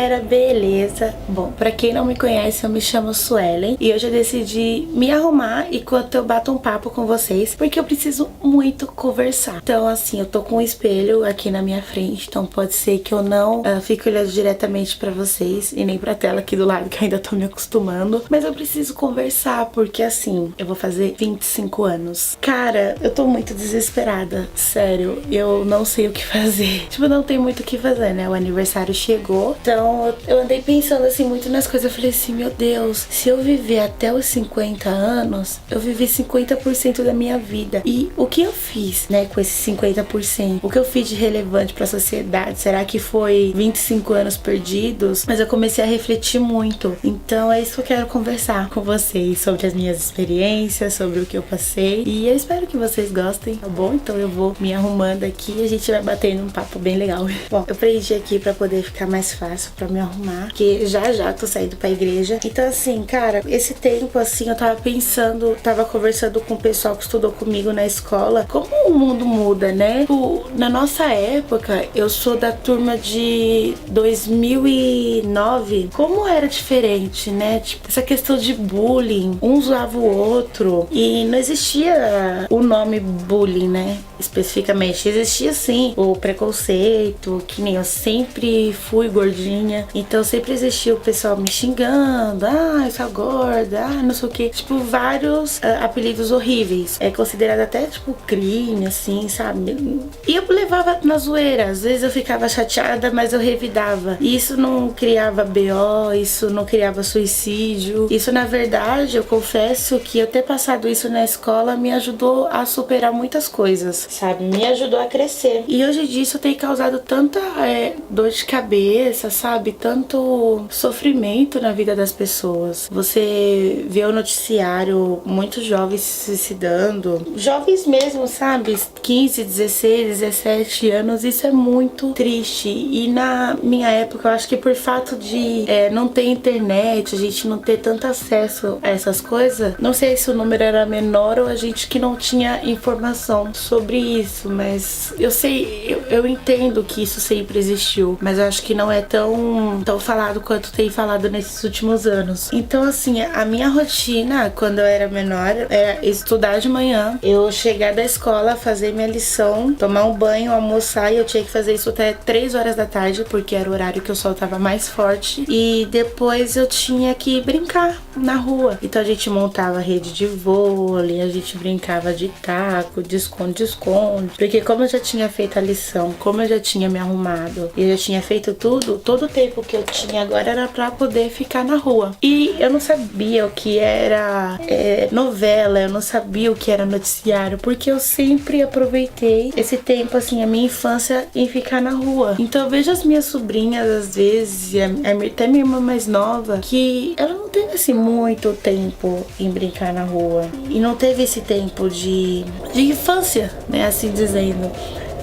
galera, beleza? Bom, pra quem não me conhece, eu me chamo Suelen e hoje eu decidi me arrumar enquanto eu bato um papo com vocês, porque eu preciso muito conversar. Então assim, eu tô com um espelho aqui na minha frente, então pode ser que eu não fique olhando diretamente pra vocês e nem pra tela aqui do lado, que eu ainda tô me acostumando, mas eu preciso conversar, porque assim, eu vou fazer 25 anos. Cara, eu tô muito desesperada, sério, eu não sei o que fazer. Tipo, não tem muito o que fazer, né? O aniversário chegou, então eu andei pensando assim muito nas coisas. Eu falei assim, meu Deus, se eu viver até os 50 anos, eu vivi 50% da minha vida. E o que eu fiz, né, com esses 50%? O que eu fiz de relevante pra sociedade? Será que foi 25 anos perdidos? Mas eu comecei a refletir muito. Então é isso que eu quero conversar com vocês, sobre as minhas experiências, sobre o que eu passei. E eu espero que vocês gostem, tá bom? Então eu vou me arrumando aqui e a gente vai batendo um papo bem legal. Bom, eu prendi aqui pra poder ficar mais fácil pra me arrumar, porque já tô saindo pra igreja. Então assim, cara, esse tempo assim, eu tava pensando, tava conversando com o pessoal que estudou comigo na escola, como o mundo muda, né? Na nossa época, eu sou da turma de 2009, como era diferente, né? Tipo, essa questão de bullying, um zoava o outro e não existia o nome bullying, né? Especificamente, existia sim o preconceito, que nem eu sempre fui gordinha, então sempre existia o pessoal me xingando, essa gorda, não sei o que, tipo, vários apelidos horríveis, é considerado até tipo crime, assim, sabe? E eu levava na zoeira, às vezes eu ficava chateada, mas eu revidava, e isso não criava BO, isso não criava suicídio, isso na verdade, eu confesso que eu ter passado isso na escola me ajudou a superar muitas coisas, sabe? Me ajudou a crescer. E hoje disso tem causado tanta dor de cabeça, sabe? Tanto sofrimento na vida das pessoas. Você vê o noticiário, muitos jovens se suicidando. Jovens mesmo, sabe? 15, 16, 17 anos. Isso é muito triste. E na minha época, eu acho que por fato de não ter internet, a gente não ter tanto acesso a essas coisas, não sei se o número era menor ou a gente que não tinha informação sobre isso, mas eu sei, eu entendo que isso sempre existiu, mas eu acho que não é tão falado quanto tem falado nesses últimos anos. Então assim, a minha rotina quando eu era menor era estudar de manhã, eu chegar da escola, fazer minha lição, tomar um banho, almoçar, e eu tinha que fazer isso até 3 horas da tarde, porque era o horário que o sol tava mais forte, e depois eu tinha que brincar na rua. Então a gente montava rede de vôlei, a gente brincava de taco, de esconde-esconde, porque como eu já tinha feito a lição, como eu já tinha me arrumado e eu já tinha feito tudo, todo o tempo que eu tinha agora era pra poder ficar na rua. E eu não sabia o que era novela, eu não sabia o que era noticiário, porque eu sempre aproveitei esse tempo, assim, a minha infância em ficar na rua. Então eu vejo as minhas sobrinhas, às vezes, até minha irmã mais nova, que ela não teve, assim, muito tempo em brincar na rua. E não teve esse tempo de infância, né, assim dizendo.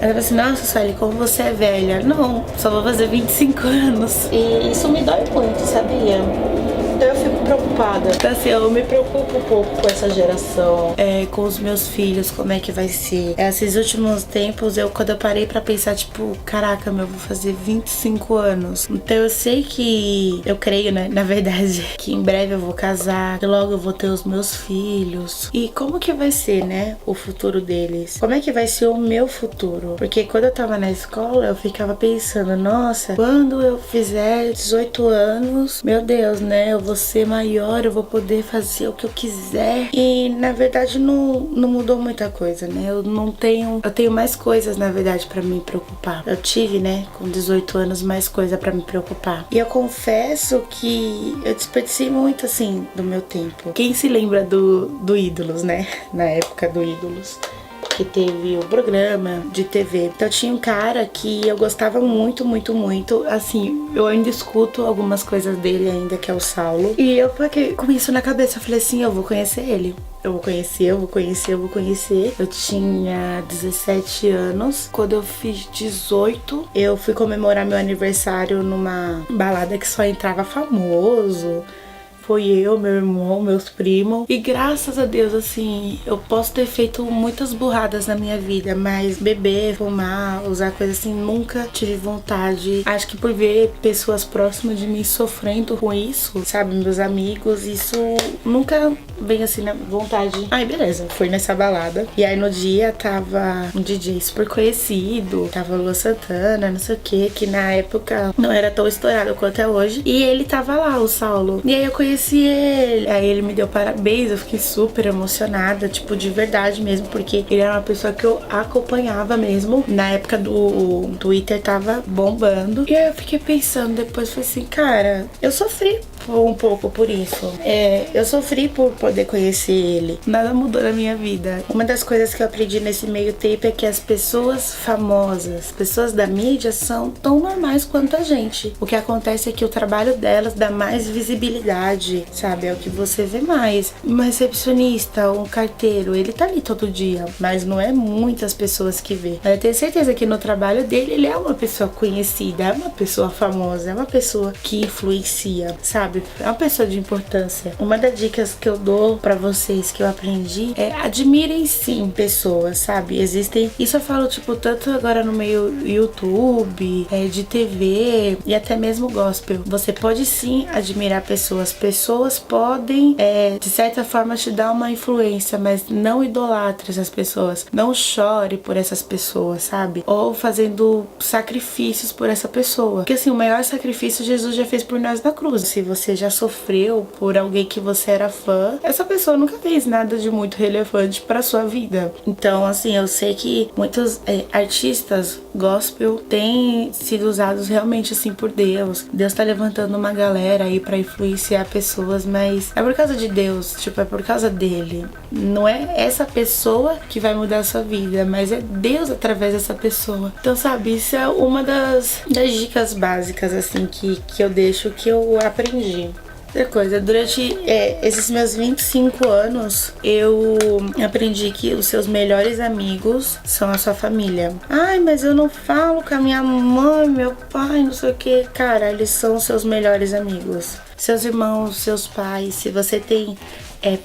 Ela falou assim, nossa, Sally, como você é velha. Não, só vou fazer 25 anos. E isso me dói muito, sabia? Então eu fico preocupada. Então assim, eu me preocupo um pouco com essa geração, com os meus filhos, como é que vai ser. Esses últimos tempos, quando eu parei pra pensar, tipo, caraca, eu vou fazer 25 anos. Então eu sei que, eu creio, né, na verdade, que em breve eu vou casar, que logo eu vou ter os meus filhos. E como que vai ser, né, o futuro deles? Como é que vai ser o meu futuro? Porque quando eu tava na escola, eu ficava pensando, nossa, quando eu fizer 18 anos, meu Deus, né, eu vou ser maior, eu vou poder fazer o que eu quiser. E na verdade não mudou muita coisa, né? Eu tenho mais coisas, na verdade, pra me preocupar. Eu tive, né, com 18 anos, mais coisa pra me preocupar. E eu confesso que eu desperdicei muito, assim, do meu tempo. Quem se lembra do Ídolos, né? Na época do Ídolos, que teve o programa de TV. Então tinha um cara que eu gostava muito, muito, muito. Assim, eu ainda escuto algumas coisas dele ainda, que é o Saulo. E eu fiquei com isso na cabeça. Eu falei assim, eu vou conhecer ele. Eu vou conhecer. Eu tinha 17 anos. Quando eu fiz 18, eu fui comemorar meu aniversário numa balada que só entrava famoso. foi eu, meu irmão, meus primos. E graças a Deus, assim, eu posso ter feito muitas burradas na minha vida, mas beber, fumar, usar coisa assim, nunca tive vontade. Acho que por ver pessoas próximas de mim sofrendo com isso, sabe, meus amigos, isso nunca veio assim na vontade. Aí beleza, fui nessa balada. E aí no dia tava um DJ super conhecido, tava Lua Santana, não sei o que na época não era tão estourado quanto é hoje. E ele tava lá, o Saulo. E aí eu conheci ele. Aí ele me deu parabéns, eu fiquei super emocionada, tipo, de verdade mesmo, porque ele era uma pessoa que eu acompanhava mesmo. Na época do Twitter tava bombando. E aí eu fiquei pensando depois, falei assim, cara, eu sofri um pouco por isso. Eu sofri por poder conhecer ele. Nada mudou na minha vida. Uma das coisas que eu aprendi nesse meio tempo é que as pessoas famosas, pessoas da mídia, são tão normais quanto a gente. O que acontece é que o trabalho delas dá mais visibilidade, sabe? É o que você vê mais. Um recepcionista, um carteiro, ele tá ali todo dia, mas não é muitas pessoas que vê. Eu tenho certeza que no trabalho dele, ele é uma pessoa conhecida, é uma pessoa famosa, é uma pessoa que influencia, sabe? É uma pessoa de importância. Uma das dicas que eu dou pra vocês que eu aprendi é admirem sim pessoas, sabe? Existem, isso eu falo tipo tanto agora no meio YouTube, de TV e até mesmo gospel. Você pode sim admirar pessoas. Pessoas podem de certa forma te dar uma influência, mas não idolatre essas pessoas. Não chore por essas pessoas, sabe? Ou fazendo sacrifícios por essa pessoa. Porque assim, o maior sacrifício Jesus já fez por nós na cruz. Se você já sofreu por alguém que você era fã, essa pessoa nunca fez nada de muito relevante pra sua vida. Então, assim, eu sei que muitos artistas gospel têm sido usados realmente assim por Deus. Deus tá levantando uma galera aí pra influenciar pessoas, mas é por causa de Deus, tipo, é por causa dele. Não é essa pessoa que vai mudar a sua vida, mas é Deus através dessa pessoa. Então, sabe, isso é uma das dicas básicas, assim, que eu deixo, que eu aprendi. Outra coisa, durante esses meus 25 anos, eu aprendi que os seus melhores amigos são a sua família. Ai, mas eu não falo com a minha mãe, meu pai, não sei o que. Cara, eles são os seus melhores amigos. Seus irmãos, seus pais, se você tem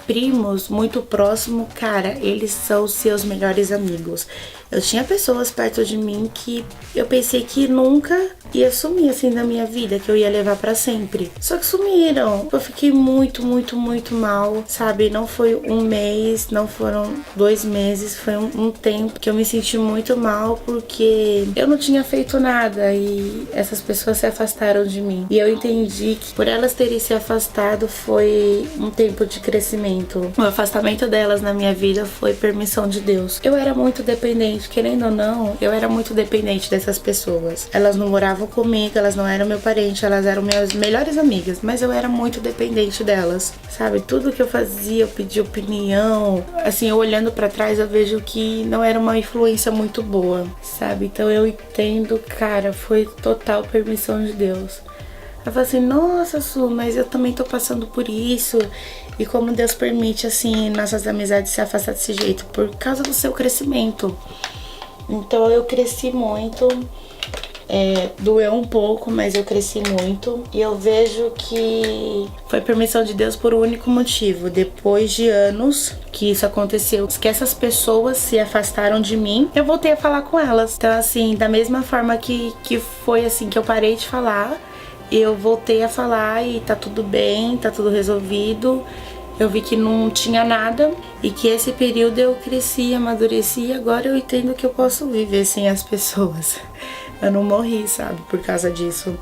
primos muito próximos, cara, eles são os seus melhores amigos. Eu tinha pessoas perto de mim que eu pensei que nunca ia sumir assim da minha vida, que eu ia levar pra sempre. Só que sumiram. Eu fiquei muito, muito, muito mal, sabe? Não foi um mês, não foram 2 meses, foi um tempo que eu me senti muito mal porque eu não tinha feito nada e essas pessoas se afastaram de mim. E eu entendi que por elas terem se afastado foi um tempo de crescimento. O afastamento delas na minha vida foi permissão de Deus. Eu era muito dependente, querendo ou não, eu era muito dependente dessas pessoas. Elas não moravam comigo, elas não eram meu parente, elas eram minhas melhores amigas, mas eu era muito dependente delas, sabe? Tudo que eu fazia, eu pedia opinião. Assim, eu olhando pra trás, eu vejo que não era uma influência muito boa, sabe? Então eu entendo, cara, foi total permissão de Deus. Eu falo assim, nossa, Su, mas eu também tô passando por isso. E como Deus permite, assim, nossas amizades se afastar desse jeito, por causa do seu crescimento. Então eu cresci muito, doeu um pouco, mas eu cresci muito. E eu vejo que foi permissão de Deus por um único motivo. Depois de anos que isso aconteceu, que essas pessoas se afastaram de mim, eu voltei a falar com elas. Então assim, da mesma forma que foi assim que eu parei de falar, eu voltei a falar e tá tudo bem, tá tudo resolvido. Eu vi que não tinha nada e que esse período eu cresci, amadureci e agora eu entendo que eu posso viver sem as pessoas. Eu não morri, sabe, por causa disso.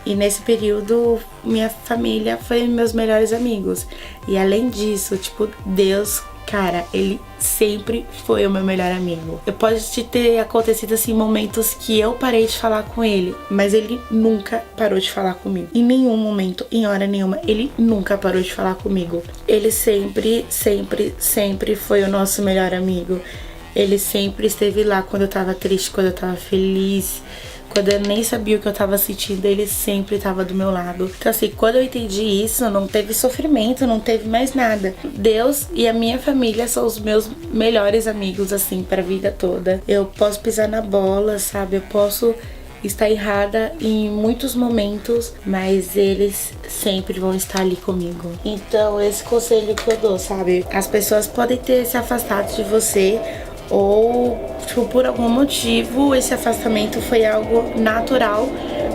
E nesse período, minha família foi meus melhores amigos. E além disso, tipo, Deus, cara, ele sempre foi o meu melhor amigo. Eu pode ter acontecido assim momentos que eu parei de falar com ele, mas ele nunca parou de falar comigo. Em nenhum momento, em hora nenhuma, ele nunca parou de falar comigo. Ele sempre, sempre, sempre foi o nosso melhor amigo. Ele sempre esteve lá quando eu tava triste, quando eu tava feliz, quando eu nem sabia o que eu tava sentindo, ele sempre tava do meu lado. Então assim, quando eu entendi isso, não teve sofrimento, não teve mais nada. Deus e a minha família são os meus melhores amigos, assim, pra vida toda. Eu posso pisar na bola, sabe? Eu posso estar errada em muitos momentos, mas eles sempre vão estar ali comigo. Então esse conselho que eu dou, sabe? As pessoas podem ter se afastado de você, ou tipo, por algum motivo esse afastamento foi algo natural,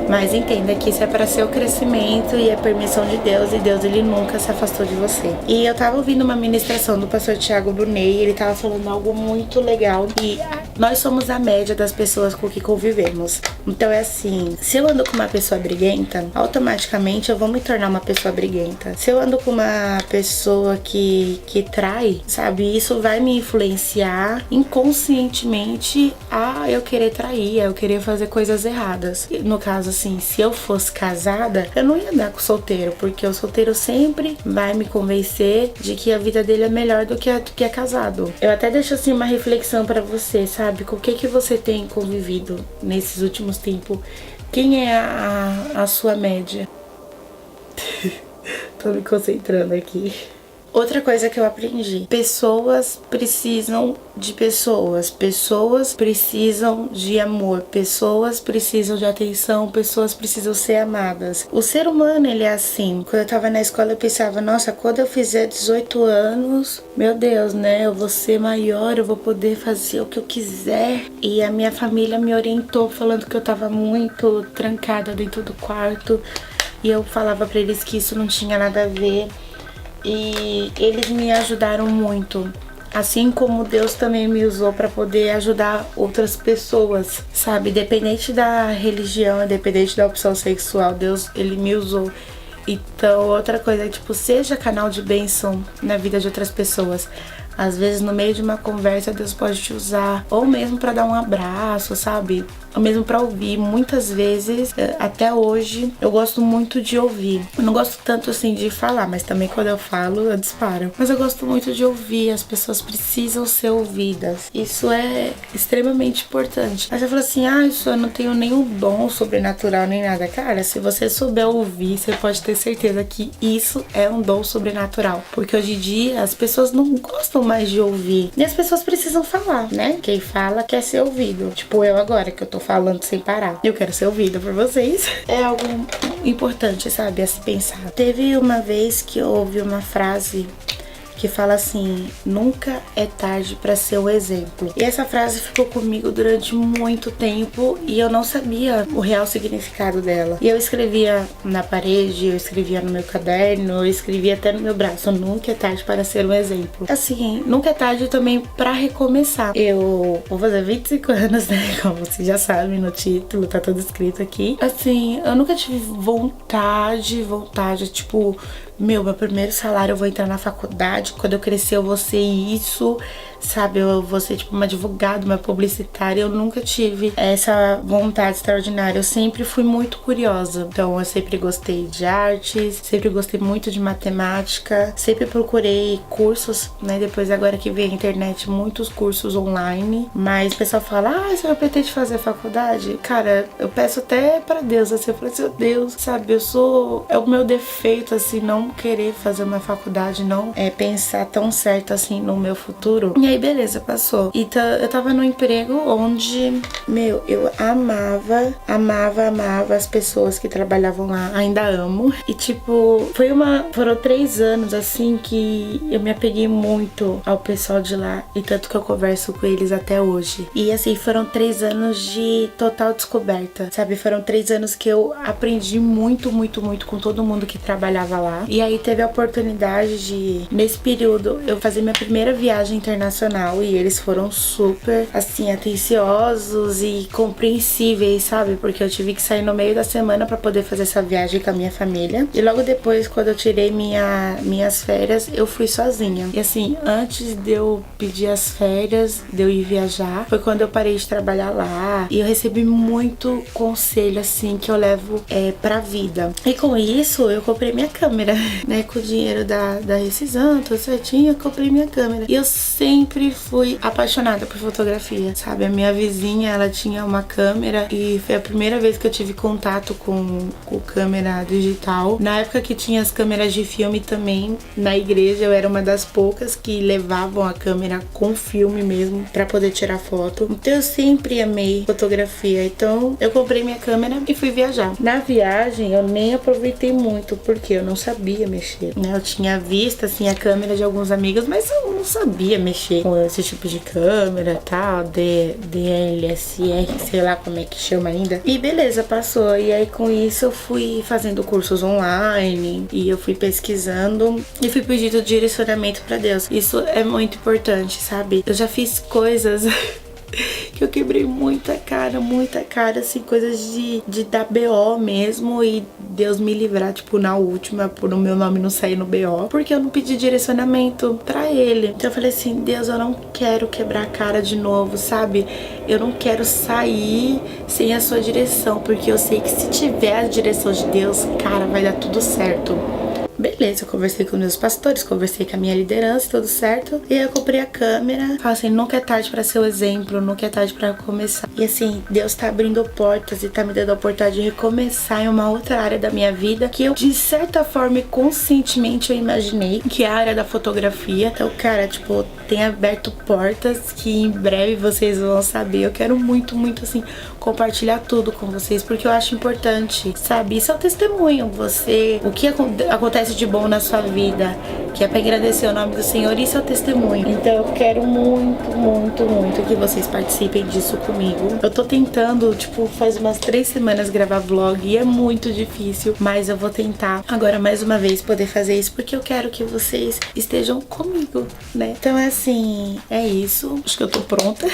mas entenda que isso é para seu crescimento e é permissão de Deus, e Deus, ele nunca se afastou de você. E eu tava ouvindo uma ministração do pastor Thiago Brunet, ele tava falando algo muito legal, e nós somos a média das pessoas com que convivemos. Então é assim, se eu ando com uma pessoa briguenta, automaticamente eu vou me tornar uma pessoa briguenta. Se eu ando com uma pessoa que trai, sabe, isso vai me influenciar inconscientemente a eu querer trair, a eu querer fazer coisas erradas. No caso, assim, se eu fosse casada, eu não ia andar com o solteiro, porque o solteiro sempre vai me convencer de que a vida dele é melhor do que é casado. Eu até deixo assim uma reflexão pra você, sabe? Com o que você tem convivido nesses últimos tempos? Quem é a sua média? Tô me concentrando aqui. Outra coisa que eu aprendi: pessoas precisam de pessoas, pessoas precisam de amor, pessoas precisam de atenção, pessoas precisam ser amadas. O ser humano, ele é assim. Quando eu tava na escola eu pensava, nossa, quando eu fizer 18 anos, meu Deus, né, eu vou ser maior, eu vou poder fazer o que eu quiser. E a minha família me orientou falando que eu tava muito trancada dentro do quarto, e eu falava pra eles que isso não tinha nada a ver. E eles me ajudaram muito, assim como Deus também me usou para poder ajudar outras pessoas, sabe? Independente da religião, independente da opção sexual, Deus, ele me usou. Então, outra coisa é, tipo, seja canal de bênção na vida de outras pessoas. Às vezes, no meio de uma conversa, Deus pode te usar, ou mesmo para dar um abraço, sabe? Ou mesmo pra ouvir. Muitas vezes, até hoje, eu gosto muito de ouvir. Eu não gosto tanto assim de falar, mas também quando eu falo, eu disparo. Mas eu gosto muito de ouvir. As pessoas precisam ser ouvidas. Isso é extremamente importante. Aí você fala assim, isso eu não tenho nenhum dom sobrenatural nem nada. Cara, se você souber ouvir, você pode ter certeza que isso é um dom sobrenatural. Porque hoje em dia, as pessoas não gostam mais de ouvir. E as pessoas precisam falar, né? Quem fala quer ser ouvido. Tipo eu agora, que eu tô falando sem parar. Eu quero ser ouvida por vocês. É algo importante, sabe? A se pensar. Teve uma vez que eu ouvi uma frase que fala assim: nunca é tarde pra ser um exemplo. E essa frase ficou comigo durante muito tempo e eu não sabia o real significado dela. E eu escrevia na parede, eu escrevia no meu caderno, eu escrevia até no meu braço: nunca é tarde para ser um exemplo. Assim, nunca é tarde também pra recomeçar. Eu vou fazer 25 anos, né? Como vocês já sabem no título, tá tudo escrito aqui. Assim, eu nunca tive vontade, tipo, meu primeiro salário eu vou entrar na faculdade, quando eu crescer eu vou ser isso, sabe? Eu vou ser tipo uma advogada, uma publicitária. Eu nunca tive essa vontade extraordinária. Eu sempre fui muito curiosa. Então eu sempre gostei de artes, sempre gostei muito de matemática, sempre procurei cursos, né? Depois agora que veio a internet, muitos cursos online. Mas o pessoal fala, você vai pretende fazer faculdade? Cara, eu peço até pra Deus, assim, eu falo assim, Deus, sabe? É o meu defeito, assim, não querer fazer uma faculdade, não pensar tão certo assim no meu futuro. E aí beleza, passou. Então eu tava num emprego onde, eu amava as pessoas que trabalhavam lá, ainda amo. E tipo, foram 3 anos assim que eu me apeguei muito ao pessoal de lá, e tanto que eu converso com eles até hoje. E assim, foram 3 anos de total descoberta, sabe? Foram 3 anos que eu aprendi muito com todo mundo que trabalhava lá. E aí teve a oportunidade de, nesse período, eu fazer minha primeira viagem internacional, e eles foram super, assim, atenciosos e compreensíveis, sabe? Porque eu tive que sair no meio da semana pra poder fazer essa viagem com a minha família. E logo depois, quando eu tirei minhas férias, eu fui sozinha. E assim, antes de eu pedir as férias, de eu ir viajar, foi quando eu parei de trabalhar lá. E eu recebi muito conselho, assim, que eu levo pra vida. E com isso, eu comprei minha câmera, né? Com o dinheiro da rescisão, tudo certinho, eu comprei minha câmera. E eu sempre sempre fui apaixonada por fotografia, sabe? A minha vizinha, ela tinha uma câmera e foi a primeira vez que eu tive contato com câmera digital. Na época que tinha as câmeras de filme também, na igreja eu era uma das poucas que levavam a câmera com filme mesmo pra poder tirar foto. Então eu sempre amei fotografia. Então eu comprei minha câmera e fui viajar. Na viagem eu nem aproveitei muito porque eu não sabia mexer, né? Eu tinha visto assim a câmera de alguns amigos, mas eu não sabia mexer com esse tipo de câmera, tal, DLSR, sei lá como é que chama ainda. E beleza, passou. E aí com isso eu fui fazendo cursos online e eu fui pesquisando e fui pedindo direcionamento pra Deus. Isso é muito importante, sabe? Eu já fiz coisas que eu quebrei muita cara, assim, coisas de dar BO mesmo e Deus me livrar, tipo, na última, por o meu nome não sair no BO, porque eu não pedi direcionamento pra ele. Então eu falei assim, Deus, eu não quero quebrar a cara de novo, sabe? Eu não quero sair sem a sua direção, porque eu sei que se tiver a direção de Deus, cara, vai dar tudo certo. Beleza, eu conversei com meus pastores, conversei com a minha liderança, tudo certo. E aí eu comprei a câmera. Falei assim, nunca é tarde pra ser o exemplo, nunca é tarde pra começar. E assim, Deus tá abrindo portas e tá me dando a oportunidade de recomeçar em uma outra área da minha vida que eu, de certa forma e conscientemente, eu imaginei, que é a área da fotografia. Então, cara, tipo, tem aberto portas que em breve vocês vão saber. Eu quero muito, muito, assim, compartilhar tudo com vocês, porque eu acho importante, sabe? Isso é o testemunho. O que acontece de bom na sua vida, que é pra agradecer o nome do Senhor, isso é o testemunho. Então eu quero muito, muito, muito que vocês participem disso comigo. Eu tô tentando, tipo, faz umas 3 semanas gravar vlog e é muito difícil, mas eu vou tentar agora mais uma vez poder fazer isso, porque eu quero que vocês estejam comigo, né? Então é assim, é isso. Acho que eu tô pronta.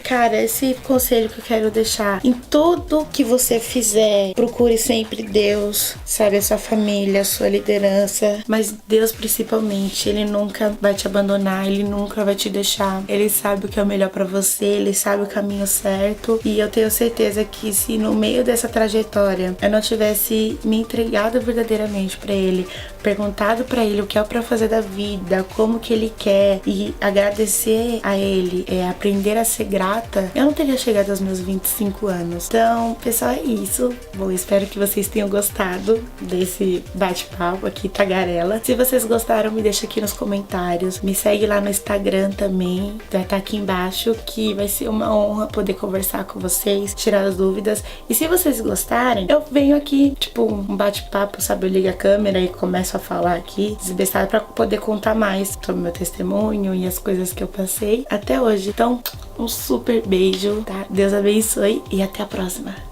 Cara, esse conselho que eu quero deixar: em tudo que você fizer, procure sempre Deus, sabe? A sua família, a sua liderança, mas Deus principalmente. Ele nunca vai te abandonar, ele nunca vai te deixar. Ele sabe o que é o melhor pra você, ele sabe o caminho certo. E eu tenho certeza que se no meio dessa trajetória eu não tivesse me entregado verdadeiramente pra ele, perguntado pra ele o que é pra fazer da vida, como que ele quer, e agradecer a ele, aprender a ser grata, eu não teria chegado aos meus 25 anos. Então, pessoal, é isso. Bom, espero que vocês tenham gostado desse bate-papo aqui, tagarela. Se vocês gostaram, me deixa aqui nos comentários. Me segue lá no Instagram também, vai estar aqui embaixo, que vai ser uma honra poder conversar com vocês, tirar as dúvidas. E se vocês gostarem, eu venho aqui, tipo, um bate-papo, sabe? Eu ligo a câmera e começo a falar aqui, desbestada, pra poder contar mais sobre o meu testemunho e as coisas que eu passei até hoje. Então, um super beijo, tá? Deus abençoe e até a próxima.